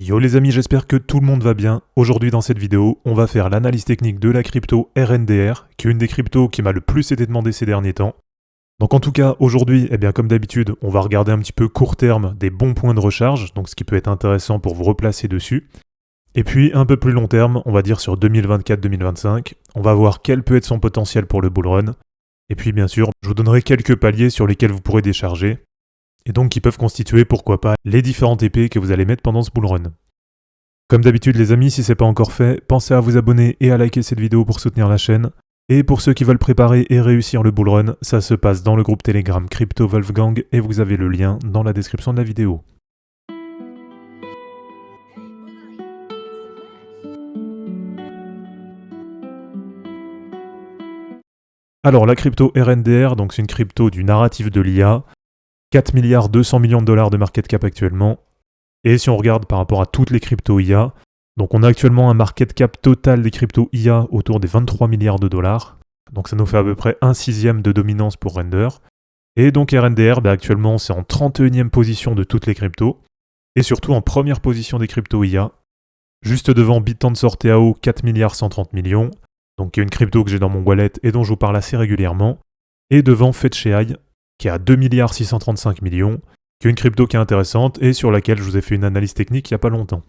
Yo les amis, j'espère que tout le monde va bien. Aujourd'hui dans cette vidéo, on va faire l'analyse technique de la crypto RNDR, qui est une des cryptos qui m'a le plus été demandée ces derniers temps. Donc en tout cas, aujourd'hui, comme d'habitude, on va regarder un petit peu court terme des bons points de recharge, donc ce qui peut être intéressant pour vous replacer dessus. Et puis un peu plus long terme, on va dire sur 2024-2025, on va voir quel peut être son potentiel pour le bull run. Et puis bien sûr, je vous donnerai quelques paliers sur lesquels vous pourrez décharger, et donc qui peuvent constituer, pourquoi pas, les différents TP que vous allez mettre pendant ce bull run. Comme d'habitude les amis, si c'est pas encore fait, pensez à vous abonner et à liker cette vidéo pour soutenir la chaîne. Et pour ceux qui veulent préparer et réussir le bull run, ça se passe dans le groupe Telegram Crypto Wolfgang et vous avez le lien dans la description de la vidéo. Alors la crypto RNDR, donc c'est une crypto du narratif de l'IA, 4 milliards 200 millions de dollars de market cap actuellement. Et si on regarde par rapport à toutes les cryptos IA, donc on a actuellement un market cap total des cryptos IA autour des 23 milliards de dollars. Donc ça nous fait à peu près 1/6 de dominance pour Render. Et donc RNDR, actuellement c'est en 31e position de toutes les cryptos. Et surtout en première position des cryptos IA. Juste devant BitTensor TAO, 4 milliards 130 millions. Donc qui est une crypto que j'ai dans mon wallet et dont je vous parle assez régulièrement. Et devant Fetchai, qui est à 2 milliards 635 millions. Qui est une crypto qui est intéressante et sur laquelle je vous ai fait une analyse technique il n'y a pas longtemps.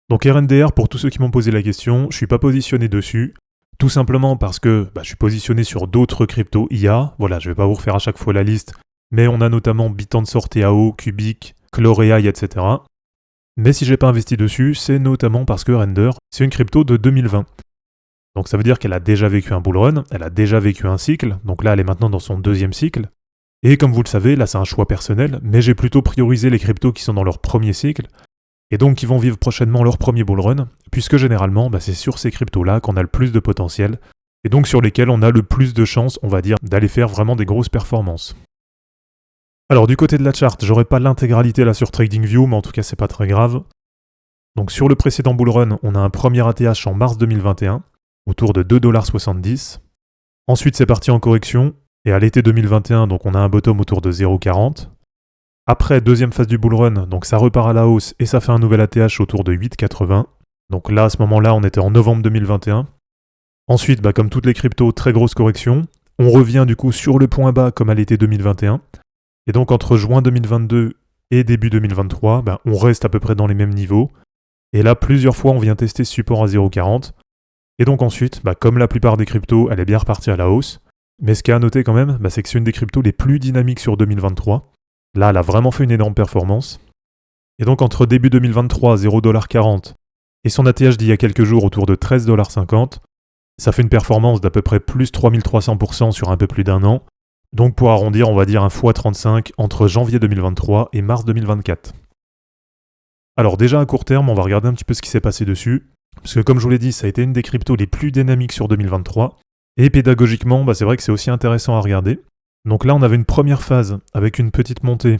Donc RNDR, pour tous ceux qui m'ont posé la question, je ne suis pas positionné dessus, tout simplement parce que je suis positionné sur d'autres cryptos IA, voilà, je ne vais pas vous refaire à chaque fois la liste, mais on a notamment BitTensor TAO, Cubic, Chlore.ai, etc. Mais si je n'ai pas investi dessus, c'est notamment parce que Render, c'est une crypto de 2020. Donc ça veut dire qu'elle a déjà vécu un bull run, elle a déjà vécu un cycle, donc là elle est maintenant dans son deuxième cycle. Et comme vous le savez, là c'est un choix personnel, mais j'ai plutôt priorisé les cryptos qui sont dans leur premier cycle, et donc qui vont vivre prochainement leur premier bull run, puisque généralement c'est sur ces cryptos-là qu'on a le plus de potentiel, et donc sur lesquels on a le plus de chances, on va dire, d'aller faire vraiment des grosses performances. Alors du côté de la chart, j'aurai pas l'intégralité là sur TradingView, mais en tout cas c'est pas très grave. Donc sur le précédent bull run, on a un premier ATH en mars 2021, autour de 2,70$. Ensuite c'est parti en correction, et à l'été 2021, donc on a un bottom autour de 0,40. Après, deuxième phase du bull run, donc ça repart à la hausse et ça fait un nouvel ATH autour de 8,80. Donc là, à ce moment-là, on était en novembre 2021. Ensuite, comme toutes les cryptos, très grosse correction. On revient du coup sur le point bas comme à l'été 2021. Et donc entre juin 2022 et début 2023, on reste à peu près dans les mêmes niveaux. Et là, plusieurs fois, on vient tester ce support à 0,40. Et donc ensuite, comme la plupart des cryptos, elle est bien repartie à la hausse. Mais ce qu'il y a à noter quand même, c'est que c'est une des cryptos les plus dynamiques sur 2023. Là, elle a vraiment fait une énorme performance. Et donc entre début 2023, 0,40$, et son ATH d'il y a quelques jours autour de 13,50$, ça fait une performance d'à peu près plus 3300% sur un peu plus d'un an. Donc pour arrondir, on va dire un x35 entre janvier 2023 et mars 2024. Alors déjà à court terme, on va regarder un petit peu ce qui s'est passé dessus. Parce que comme je vous l'ai dit, ça a été une des cryptos les plus dynamiques sur 2023. Et pédagogiquement, c'est vrai que c'est aussi intéressant à regarder. Donc là, on avait une première phase avec une petite montée.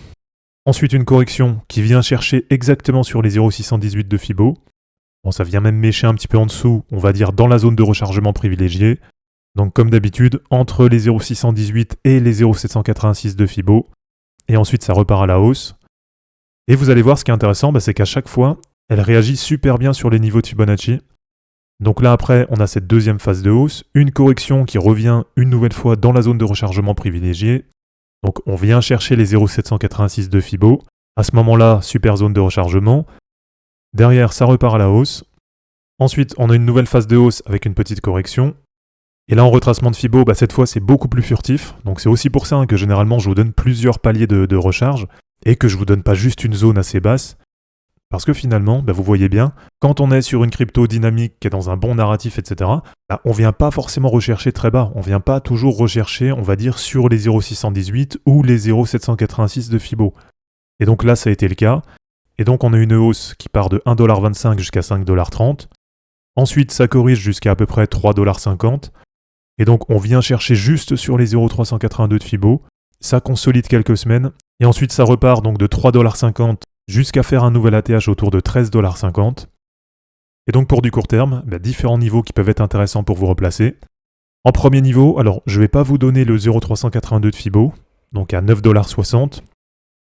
Ensuite, une correction qui vient chercher exactement sur les 0,618 de Fibo. Bon, ça vient même mécher un petit peu en dessous, on va dire dans la zone de rechargement privilégiée. Donc comme d'habitude, entre les 0,618 et les 0,786 de Fibo. Et ensuite, ça repart à la hausse. Et vous allez voir, ce qui est intéressant, c'est qu'à chaque fois, elle réagit super bien sur les niveaux de Fibonacci. Donc là après, on a cette deuxième phase de hausse, une correction qui revient une nouvelle fois dans la zone de rechargement privilégiée. Donc on vient chercher les 0,786 de Fibo. À ce moment-là, super zone de rechargement. Derrière, ça repart à la hausse. Ensuite, on a une nouvelle phase de hausse avec une petite correction. Et là, en retracement de Fibo, cette fois, c'est beaucoup plus furtif. Donc c'est aussi pour ça que généralement, je vous donne plusieurs paliers de recharge et que je vous donne pas juste une zone assez basse. Parce que finalement, vous voyez bien, quand on est sur une crypto dynamique qui est dans un bon narratif, etc., on ne vient pas forcément rechercher très bas. On ne vient pas toujours rechercher, on va dire, sur les 0,618 ou les 0,786 de Fibo. Et donc là, ça a été le cas. Et donc on a une hausse qui part de 1,25$ jusqu'à 5,30$. Ensuite, ça corrige jusqu'à à peu près 3,50$. Et donc on vient chercher juste sur les 0,382 de Fibo. Ça consolide quelques semaines. Et ensuite, ça repart donc de 3,50$ jusqu'à faire un nouvel ATH autour de 13,50$. Et donc pour du court terme, différents niveaux qui peuvent être intéressants pour vous replacer. En premier niveau, alors je ne vais pas vous donner le 0,382 de Fibo, donc à 9,60$.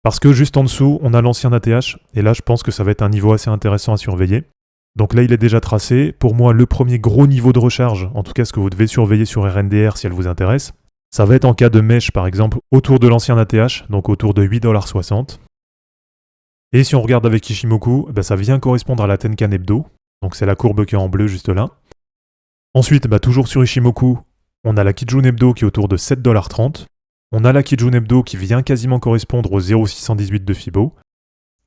Parce que juste en dessous, on a l'ancien ATH, et là je pense que ça va être un niveau assez intéressant à surveiller. Donc là il est déjà tracé. Pour moi, le premier gros niveau de recharge, en tout cas ce que vous devez surveiller sur RNDR si elle vous intéresse, ça va être en cas de mèche par exemple, autour de l'ancien ATH, donc autour de 8,60$. Et si on regarde avec Ishimoku, ça vient correspondre à la Tenkan Hebdo, donc c'est la courbe qui est en bleu juste là. Ensuite, toujours sur Ishimoku, on a la Kijun Hebdo qui est autour de 7,30$. On a la Kijun Hebdo qui vient quasiment correspondre au 0,618 de Fibo.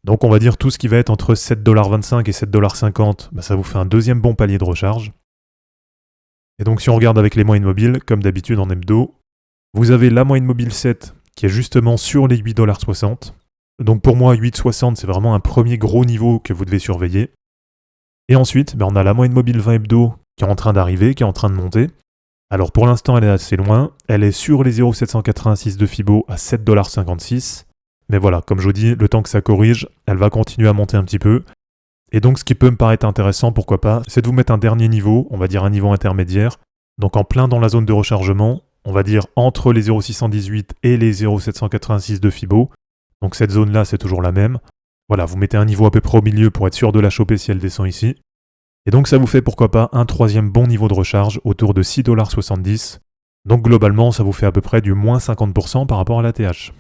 Donc on va dire tout ce qui va être entre 7,25$ et 7,50$, ça vous fait un deuxième bon palier de recharge. Et donc si on regarde avec les moyennes mobiles, comme d'habitude en hebdo, vous avez la moyenne mobile 7 qui est justement sur les 8,60$. Donc pour moi, 8,60$ c'est vraiment un premier gros niveau que vous devez surveiller. Et ensuite, on a la moyenne mobile 20 hebdo qui est en train d'arriver, qui est en train de monter. Alors pour l'instant, elle est assez loin. Elle est sur les 0,786 de Fibo à 7,56$. Mais voilà, comme je vous dis, le temps que ça corrige, elle va continuer à monter un petit peu. Et donc ce qui peut me paraître intéressant, pourquoi pas, c'est de vous mettre un dernier niveau, on va dire un niveau intermédiaire. Donc en plein dans la zone de rechargement, on va dire entre les 0,618 et les 0,786 de Fibo. Donc cette zone-là, c'est toujours la même. Voilà, vous mettez un niveau à peu près au milieu pour être sûr de la choper si elle descend ici. Et donc ça vous fait pourquoi pas un troisième bon niveau de recharge autour de 6,70$. Donc globalement, ça vous fait à peu près du moins 50% par rapport à l'ATH.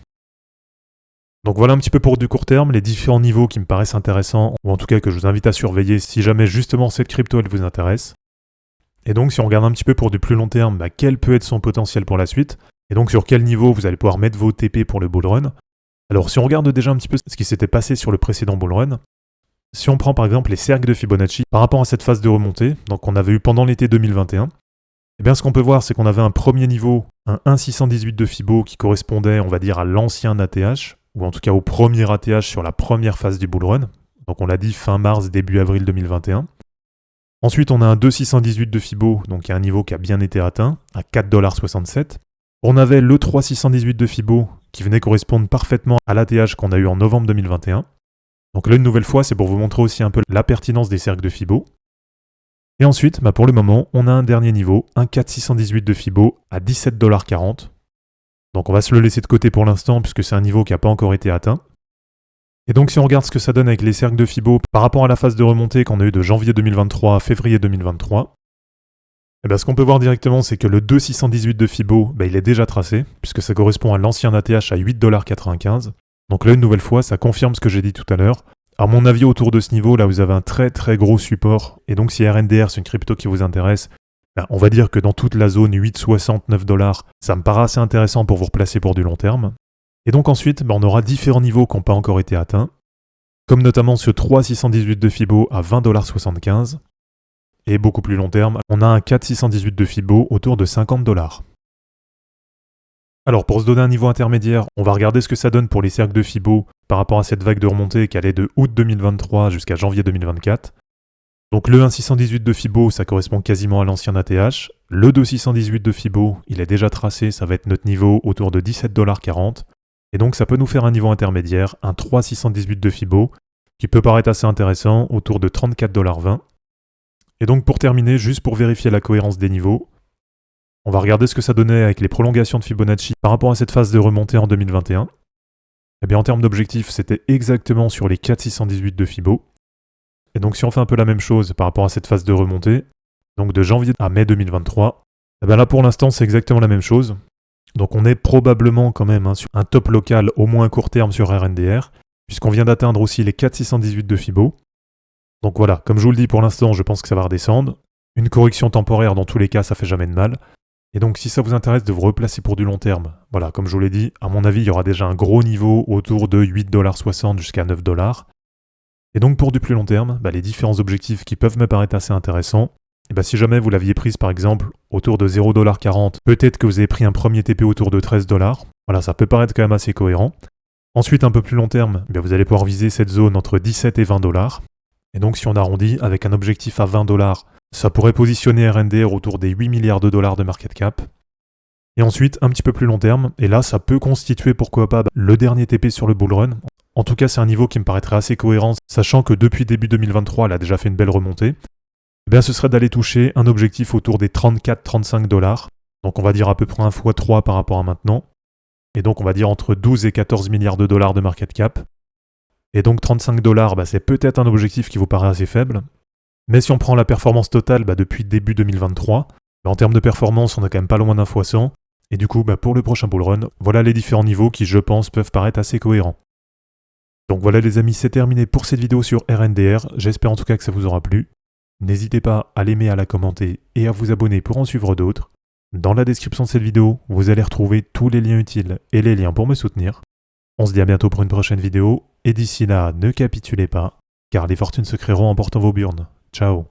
Donc voilà un petit peu pour du court terme, les différents niveaux qui me paraissent intéressants, ou en tout cas que je vous invite à surveiller si jamais justement cette crypto elle vous intéresse. Et donc si on regarde un petit peu pour du plus long terme, quel peut être son potentiel pour la suite, et donc sur quel niveau vous allez pouvoir mettre vos TP pour le bull run. Alors si on regarde déjà un petit peu ce qui s'était passé sur le précédent bull run, si on prend par exemple les cercles de Fibonacci par rapport à cette phase de remontée, donc qu'on avait eu pendant l'été 2021, eh bien ce qu'on peut voir c'est qu'on avait un premier niveau, un 1,618 de Fibo qui correspondait on va dire à l'ancien ATH, ou en tout cas au premier ATH sur la première phase du bull run, donc on l'a dit fin mars, début avril 2021. Ensuite on a un 2,618 de Fibo, donc il y a un niveau qui a bien été atteint, à 4,67$. On avait le 3,618 de Fibo qui venait correspondre parfaitement à l'ATH qu'on a eu en novembre 2021. Donc là, une nouvelle fois, c'est pour vous montrer aussi un peu la pertinence des cercles de Fibo. Et ensuite, pour le moment, on a un dernier niveau, un 4,618 de Fibo à 17,40$. Donc on va se le laisser de côté pour l'instant puisque c'est un niveau qui n'a pas encore été atteint. Et donc si on regarde ce que ça donne avec les cercles de Fibo par rapport à la phase de remontée qu'on a eu de janvier 2023 à février 2023, ce qu'on peut voir directement, c'est que le 2,618 de Fibo, il est déjà tracé, puisque ça correspond à l'ancien ATH à 8,95$. Donc là, une nouvelle fois, ça confirme ce que j'ai dit tout à l'heure. À mon avis, autour de ce niveau, là, vous avez un très très gros support. Et donc si RNDR, c'est une crypto qui vous intéresse, on va dire que dans toute la zone 8,69$, ça me paraît assez intéressant pour vous replacer pour du long terme. Et donc ensuite, on aura différents niveaux qui n'ont pas encore été atteints, comme notamment ce 3,618 de Fibo à 20,75$. Et beaucoup plus long terme, on a un 4,618 de Fibo autour de 50$. Alors pour se donner un niveau intermédiaire, on va regarder ce que ça donne pour les cercles de Fibo par rapport à cette vague de remontée qui allait de août 2023 jusqu'à janvier 2024. Donc le 1,618 de Fibo, ça correspond quasiment à l'ancien ATH. Le 2,618 de Fibo, il est déjà tracé, ça va être notre niveau autour de 17,40$. Et donc ça peut nous faire un niveau intermédiaire, un 3,618 de Fibo, qui peut paraître assez intéressant, autour de 34,20$. Et donc pour terminer, juste pour vérifier la cohérence des niveaux, on va regarder ce que ça donnait avec les prolongations de Fibonacci par rapport à cette phase de remontée en 2021. Et bien en termes d'objectifs, c'était exactement sur les 4,618 de Fibo. Et donc si on fait un peu la même chose par rapport à cette phase de remontée, donc de janvier à mai 2023, là pour l'instant c'est exactement la même chose. Donc on est probablement quand même sur un top local au moins à court terme sur RNDR, puisqu'on vient d'atteindre aussi les 4,618 de Fibo. Donc voilà, comme je vous le dis pour l'instant, je pense que ça va redescendre. Une correction temporaire dans tous les cas, ça fait jamais de mal. Et donc si ça vous intéresse de vous replacer pour du long terme, voilà, comme je vous l'ai dit, à mon avis, il y aura déjà un gros niveau autour de 8,60$ jusqu'à 9$. Et donc pour du plus long terme, les différents objectifs qui peuvent me paraître assez intéressants, et si jamais vous l'aviez prise par exemple autour de 0,40$, peut-être que vous avez pris un premier TP autour de 13$. Voilà, ça peut paraître quand même assez cohérent. Ensuite, un peu plus long terme, vous allez pouvoir viser cette zone entre 17 et 20$. Et donc si on arrondit avec un objectif à 20$, ça pourrait positionner RNDR autour des 8 milliards de dollars de market cap. Et ensuite, un petit peu plus long terme, et là ça peut constituer pourquoi pas le dernier TP sur le bull run. En tout cas, c'est un niveau qui me paraîtrait assez cohérent, sachant que depuis début 2023, elle a déjà fait une belle remontée. Ce serait d'aller toucher un objectif autour des 34-35$. Donc on va dire à peu près 1 x 3 par rapport à maintenant. et donc on va dire entre 12 et 14 milliards de dollars de market cap. Et donc 35 $, c'est peut-être un objectif qui vous paraît assez faible. Mais si on prend la performance totale depuis début 2023, en termes de performance, on est quand même pas loin d'un x100. Et du coup, pour le prochain bull run, voilà les différents niveaux qui, je pense, peuvent paraître assez cohérents. Donc voilà les amis, c'est terminé pour cette vidéo sur RNDR. J'espère en tout cas que ça vous aura plu. N'hésitez pas à l'aimer, à la commenter et à vous abonner pour en suivre d'autres. Dans la description de cette vidéo, vous allez retrouver tous les liens utiles et les liens pour me soutenir. On se dit à bientôt pour une prochaine vidéo, et d'ici là, ne capitulez pas, car les fortunes se créeront en portant vos burnes. Ciao.